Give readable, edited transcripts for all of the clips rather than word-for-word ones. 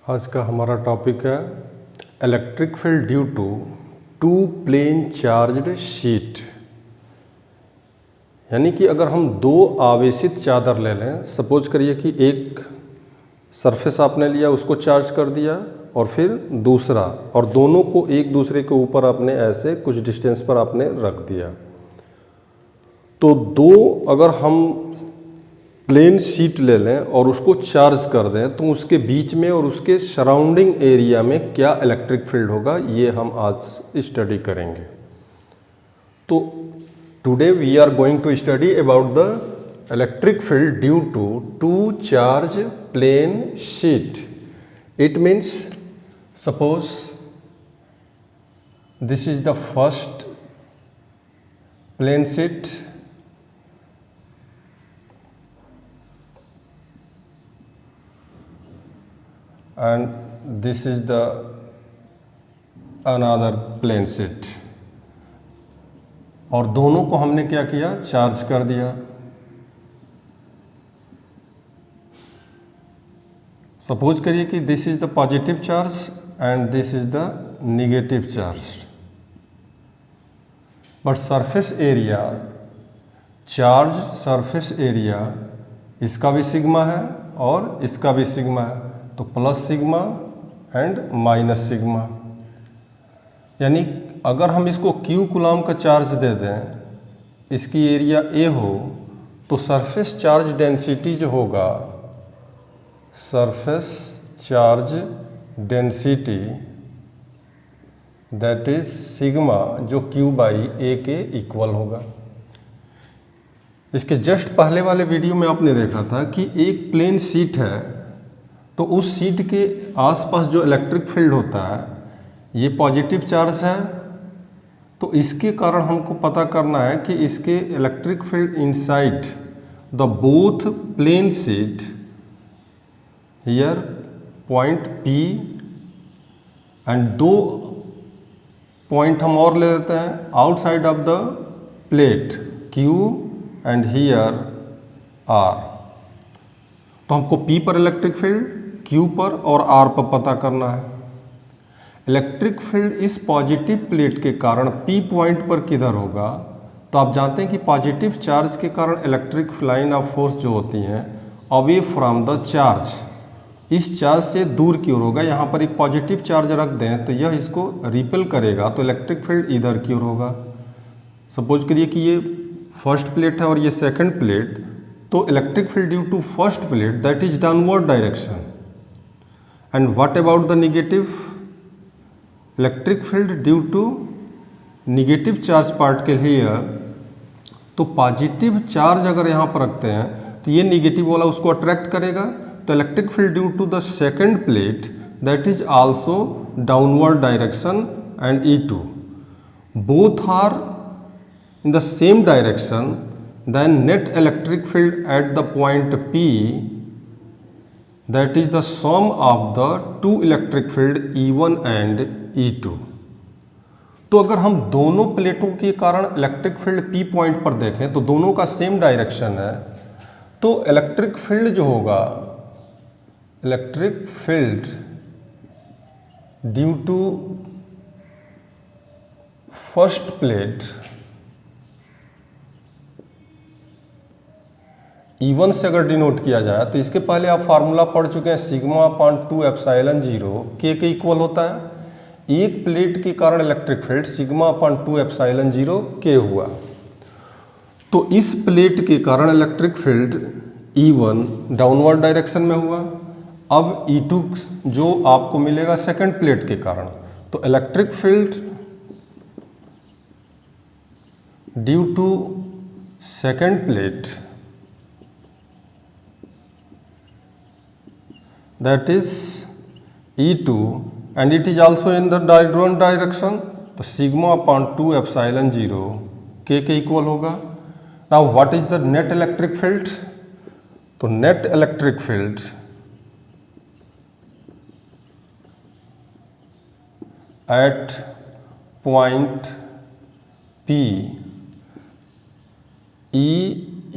आज का हमारा टॉपिक है electric field due to two plane charged sheet. यानी कि अगर हम दो आवेशित चादर ले लें, सपोज करिए कि एक सरफेस आपने लिया, उसको चार्ज कर दिया और फिर दूसरा, और दोनों को एक दूसरे के ऊपर आपने ऐसे कुछ डिस्टेंस पर आपने रख दिया। तो दो अगर हम प्लेन शीट ले लें और उसको चार्ज कर दें तो उसके बीच में और उसके सराउंडिंग एरिया में क्या इलेक्ट्रिक फील्ड होगा, ये हम आज स्टडी करेंगे। तो today we are going to study about the electric field due to two charge plane sheet. It means suppose this is the first plane sheet and this is the another plane sheet, और दोनों को हमने क्या किया, charge कर दिया। Suppose करिए कि this is the positive charge and this is the negative charge, but surface area, charge surface area इसका भी सिग्मा है और इसका भी सिग्मा है, तो plus sigma and minus sigma. यानी अगर हम इसको क्यू कूलम का चार्ज दे दें, इसकी एरिया ए हो, तो सरफेस चार्ज डेंसिटी जो होगा, surface charge density that is sigma, जो क्यू बाई ए के इक्वल होगा। इसके जस्ट पहले वाले वीडियो में आपने देखा था कि एक प्लेन शीट है, तो उस शीट के आसपास जो इलेक्ट्रिक फील्ड होता है, ये पॉजिटिव चार्ज है, तो इसके कारण हमको पता करना है कि इसके electric field inside the both plane sheet here point P, and दो पॉइंट हम और ले लेते हैं outside of the plate Q and here R। तो हमको P पर इलेक्ट्रिक फील्ड, Q पर और R पर पता करना है। इलेक्ट्रिक फील्ड इस पॉजिटिव प्लेट के कारण P पॉइंट पर किधर होगा, तो आप जानते हैं कि पॉजिटिव चार्ज के कारण इलेक्ट्रिक लाइन ऑफ फोर्स जो होती हैं अवे फ्रॉम द चार्ज, इस चार्ज से दूर की ओर होगा। यहाँ पर एक पॉजिटिव चार्ज रख दें तो यह इसको रिपेल करेगा, तो इलेक्ट्रिक फील्ड इधर की ओर होगा। सपोज करिए कि ये फर्स्ट प्लेट है और ये सेकंड प्लेट, तो electric field due to first plate that is downward direction. And what about the negative, electric field due to negative charge particle here, तो पॉजिटिव चार्ज अगर यहाँ पर रखते हैं तो ये नेगेटिव वाला उसको अट्रैक्ट करेगा, तो electric field due to the second plate that is also downward direction and E2, both are in the same direction, then net electric field at the point P that is the sum of the two electric field E1 and E2। तो अगर हम दोनों प्लेटों के कारण electric field P point पर देखें तो दोनों का सेम डायरेक्शन है, तो इलेक्ट्रिक फील्ड जो होगा, electric field due to first plate E1 से अगर डिनोट किया जाए तो इसके पहले आप फार्मूला पढ़ चुके हैं, सिग्मा अपॉन 2 एप्सिलॉन 0 K के इक्वल होता है। एक प्लेट के कारण electric field sigma upon 2 epsilon 0 K हुआ, तो इस प्लेट के कारण electric field E1 downward direction में हुआ। अब E2 जो आपको मिलेगा सेकंड प्लेट के कारण, तो electric field due to second plate that is E2 and it is also in the downward direction, तो sigma upon 2 epsilon 0 K के इक्वल होगा। Now what is the net electric field, तो net electric field at point P, E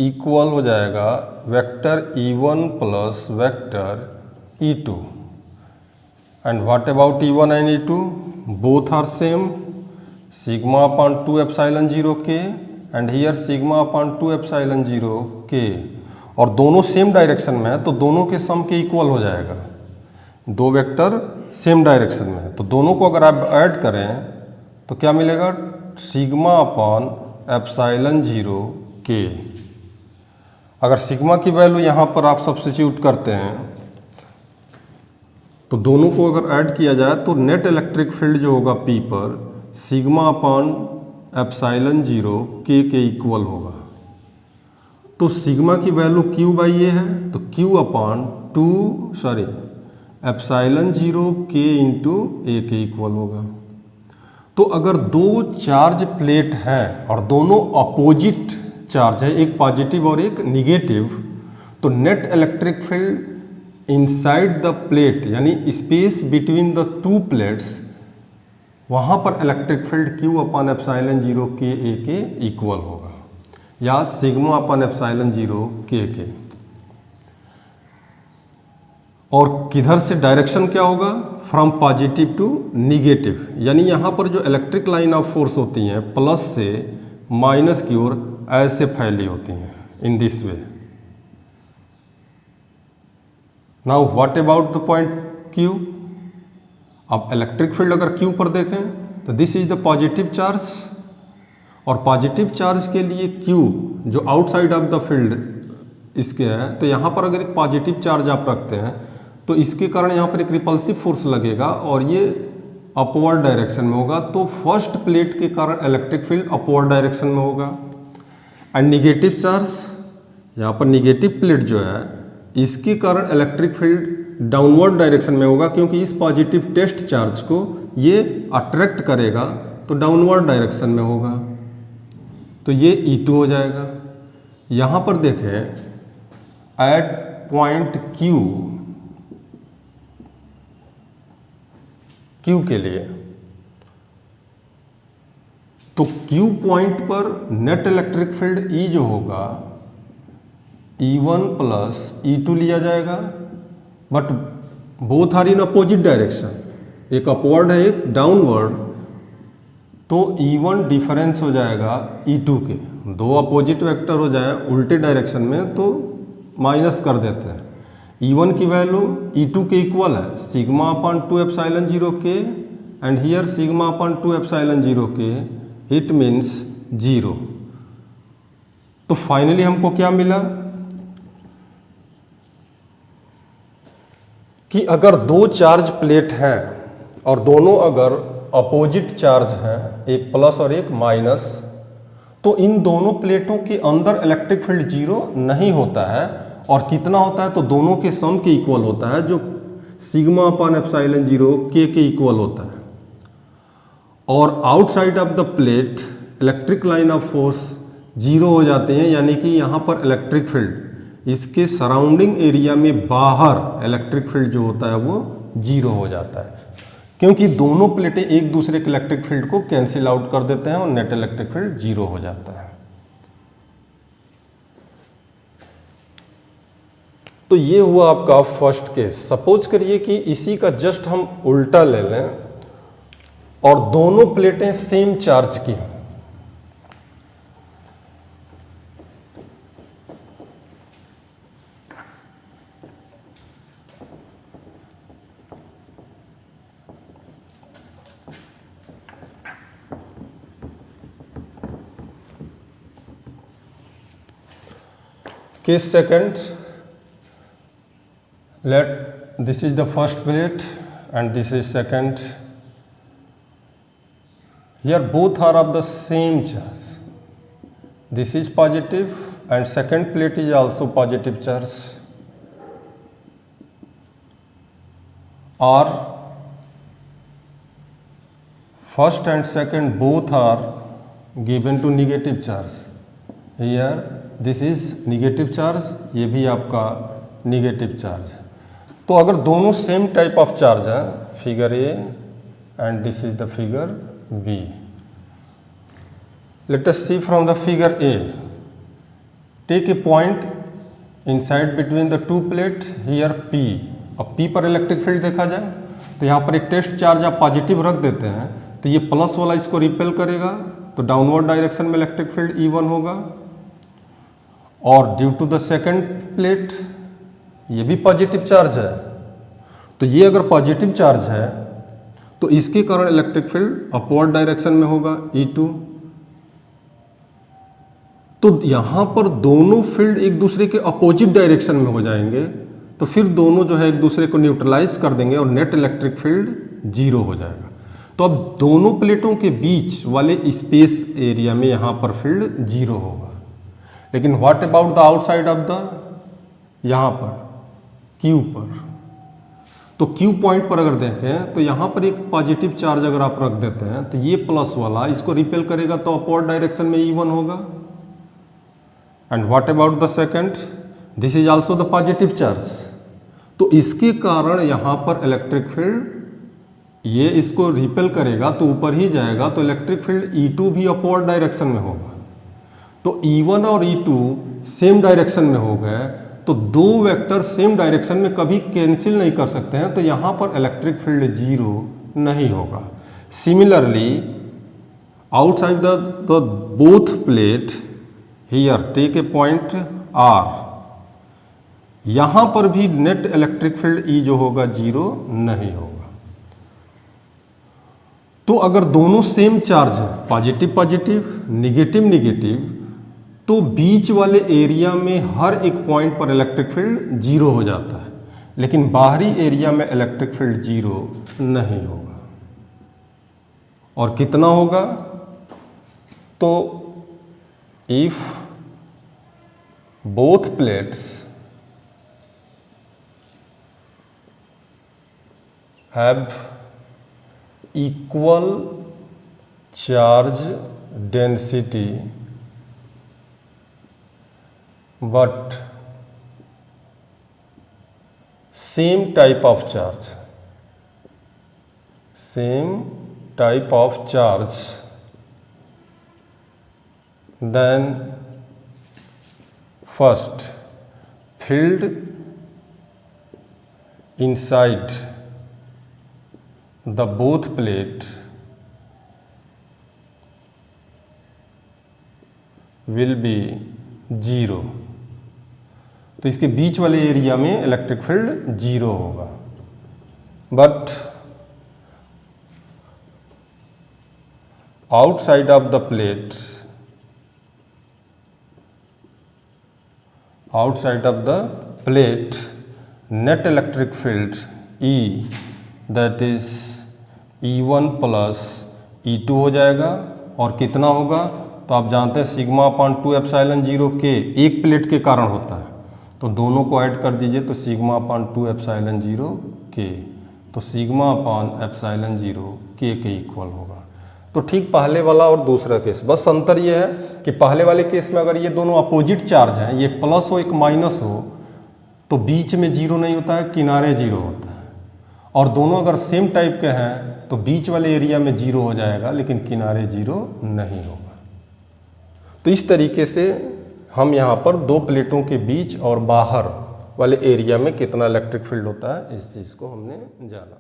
equal हो जाएगा vector E1 plus vector E2। And what about E1 and E2? Both are same, sigma upon 2 epsilon 0 k, and here sigma upon 2 epsilon 0 k, और दोनों same direction में है तो दोनों के सम के इक्वल हो जाएगा। दो वेक्टर सेम डायरेक्शन में है तो दोनों को अगर आप ऐड करें तो क्या मिलेगा, सिग्मा अपॉन एप्साइलन 0 के। अगर सिग्मा की वैल्यू यहाँ पर आप सब्स्टिट्यूट करते हैं तो दोनों को अगर ऐड किया जाए तो नेट इलेक्ट्रिक फील्ड जो होगा P पर सिग्मा अपॉन एप्साइलन 0 के इक्वल होगा। तो सिग्मा की वैल्यू Q बाई ए है तो Q अपॉन एप्साइलन 0 के इंटू ए के इक्वल होगा। तो अगर दो चार्ज प्लेट है और दोनों अपोजिट चार्ज है, एक पॉजिटिव और एक निगेटिव, तो net electric field inside the plate यानी space between the two plates, वहाँ पर electric field Q upon epsilon 0 के ए के इक्वल होगा या सिग्मा अपॉन एप्साइलन 0 के। और किधर से डायरेक्शन क्या होगा, फ्रॉम पॉजिटिव टू निगेटिव, यानी यहाँ पर जो इलेक्ट्रिक लाइन ऑफ फोर्स होती हैं प्लस से माइनस की ओर ऐसे फैली होती हैं in this way. Now what about the point Q? अब इलेक्ट्रिक फील्ड अगर Q पर देखें तो this is the positive charge, और पॉजिटिव चार्ज के लिए Q जो आउटसाइड ऑफ द फील्ड इसके है, तो यहाँ पर अगर एक पॉजिटिव चार्ज आप रखते हैं तो इसके कारण यहाँ पर एक रिपल्सिव फोर्स लगेगा और ये अपवर्ड डायरेक्शन में होगा, तो फर्स्ट प्लेट के कारण इलेक्ट्रिक फील्ड अपवर्ड डायरेक्शन में होगा। एंड निगेटिव चार्ज, यहाँ पर निगेटिव प्लेट जो है इसके कारण इलेक्ट्रिक फील्ड डाउनवर्ड डायरेक्शन में होगा, क्योंकि इस पॉजिटिव टेस्ट चार्ज को ये अट्रैक्ट करेगा तो डाउनवर्ड डायरेक्शन में होगा, तो ये E2 हो जाएगा। यहाँ पर देखें एट पॉइंट Q के लिए, तो Q पॉइंट पर नेट इलेक्ट्रिक फील्ड E जो होगा E1 प्लस E2 लिया जाएगा, but both are in opposite direction, एक अपवर्ड है एक डाउनवर्ड, तो E1 डिफरेंस हो जाएगा E2 के। दो अपोजिट वेक्टर हो जाए उल्टे डायरेक्शन में तो माइनस कर देते हैं। E1 की वैल्यू E2 के इक्वल है सिग्मा अपॉन 2 एप्साइलन 0 के, and here sigma upon 2 epsilon 0 के, इट मीन्स 0। तो फाइनली हमको क्या मिला कि अगर दो चार्ज प्लेट हैं और दोनों अगर अपोजिट चार्ज हैं, एक प्लस और एक माइनस, तो इन दोनों प्लेटों के अंदर इलेक्ट्रिक फील्ड 0 नहीं होता है, और कितना होता है तो दोनों के सम के इक्वल होता है, जो सिग्मा अपॉन एप्साइलन 0 के इक्वल होता है। और outside of the plate electric line of force 0 हो जाते हैं, यानी कि यहाँ पर इलेक्ट्रिक फील्ड इसके सराउंडिंग एरिया में बाहर इलेक्ट्रिक फील्ड जो होता है वो 0 हो जाता है, क्योंकि दोनों प्लेटें एक दूसरे के इलेक्ट्रिक फील्ड को कैंसिल आउट कर देते हैं और नेट इलेक्ट्रिक फील्ड 0 हो जाता है। तो ये हुआ आपका फर्स्ट केस। सपोज करिए कि इसी का जस्ट हम उल्टा ले लें और दोनों प्लेटें सेम चार्ज की हैं। Case second, this is the first plate and this is second. Here both are of the same charge. This is positive and second plate is also positive charge. Or first and second both are given to negative charge. Here this is negative charge, ये भी आपका negative charge है। तो अगर दोनों same type of charge है, figure A and this is the figure B. Let us see from the figure A, take a point inside between the two plate, here P। अब P पर electric field देखा जाए तो यहाँ पर एक test charge आप पॉजिटिव रख देते हैं तो ये प्लस वाला इसको रिपेल करेगा, तो डाउनवर्ड डायरेक्शन में इलेक्ट्रिक फील्ड E1 होगा। और due to the second plate ये भी पॉजिटिव चार्ज है, तो ये अगर पॉजिटिव चार्ज है तो इसके कारण इलेक्ट्रिक फील्ड अपवर्ड डायरेक्शन में होगा E2। तो यहां पर दोनों फील्ड एक दूसरे के अपोजिट डायरेक्शन में हो जाएंगे, तो फिर दोनों जो है एक दूसरे को न्यूट्रलाइज कर देंगे और नेट इलेक्ट्रिक फील्ड 0 हो जाएगा। तो अब दोनों प्लेटों के बीच वाले स्पेस एरिया में यहां पर फील्ड 0 होगा। लेकिन what about the outside of the, यहां पर Q पर, तो Q पॉइंट पर अगर देखें तो यहां पर एक पॉजिटिव चार्ज अगर आप रख देते हैं तो ये प्लस वाला इसको रिपेल करेगा तो अपवर्ड डायरेक्शन में E1 होगा। And what about the second, this is also the positive charge, तो इसके कारण यहां पर इलेक्ट्रिक फील्ड ये इसको रिपेल करेगा तो ऊपर ही जाएगा, तो इलेक्ट्रिक फील्ड E2 भी अपवर्ड डायरेक्शन में होगा। तो E1 और E2 सेम डायरेक्शन में हो गए, तो दो वेक्टर सेम डायरेक्शन में कभी कैंसिल नहीं कर सकते हैं, तो यहां पर इलेक्ट्रिक फील्ड 0 नहीं होगा। Similarly outside the both plate here take a point R, यहां पर भी नेट इलेक्ट्रिक फील्ड E जो होगा 0 नहीं होगा। तो अगर दोनों सेम चार्ज है, पॉजिटिव पॉजिटिव निगेटिव निगेटिव, तो बीच वाले एरिया में हर एक पॉइंट पर इलेक्ट्रिक फील्ड 0 हो जाता है, लेकिन बाहरी एरिया में इलेक्ट्रिक फील्ड 0 नहीं होगा। और कितना होगा, तो if both plates have equal charge density but same type of charge, then first field inside the both plate will be 0, तो इसके बीच वाले एरिया में इलेक्ट्रिक फील्ड 0 होगा। But outside of the plate, net electric field E that is E1 plus E2 हो जाएगा। और कितना होगा, तो आप जानते हैं सिग्मा अपॉन 2 एप्सिलॉन 0 के एक प्लेट के कारण होता है, तो दोनों को ऐड कर दीजिए तो सिग्मा अपॉन 2 एप्सिलॉन 0 के, तो सिग्मा अपॉन एप्सिलॉन 0 के इक्वल होगा। तो ठीक पहले वाला और दूसरा केस, बस अंतर ये है कि पहले वाले केस में अगर ये दोनों अपोजिट चार्ज हैं, ये प्लस हो एक माइनस हो, तो बीच में 0 नहीं होता है, किनारे 0 होता है। और दोनों अगर सेम टाइप के हैं तो बीच वाले एरिया में 0 हो जाएगा, लेकिन किनारे 0 नहीं होगा। तो इस तरीके से हम यहाँ पर दो प्लेटों के बीच और बाहर वाले एरिया में कितना इलेक्ट्रिक फील्ड होता है, इस चीज़ को हमने जाना।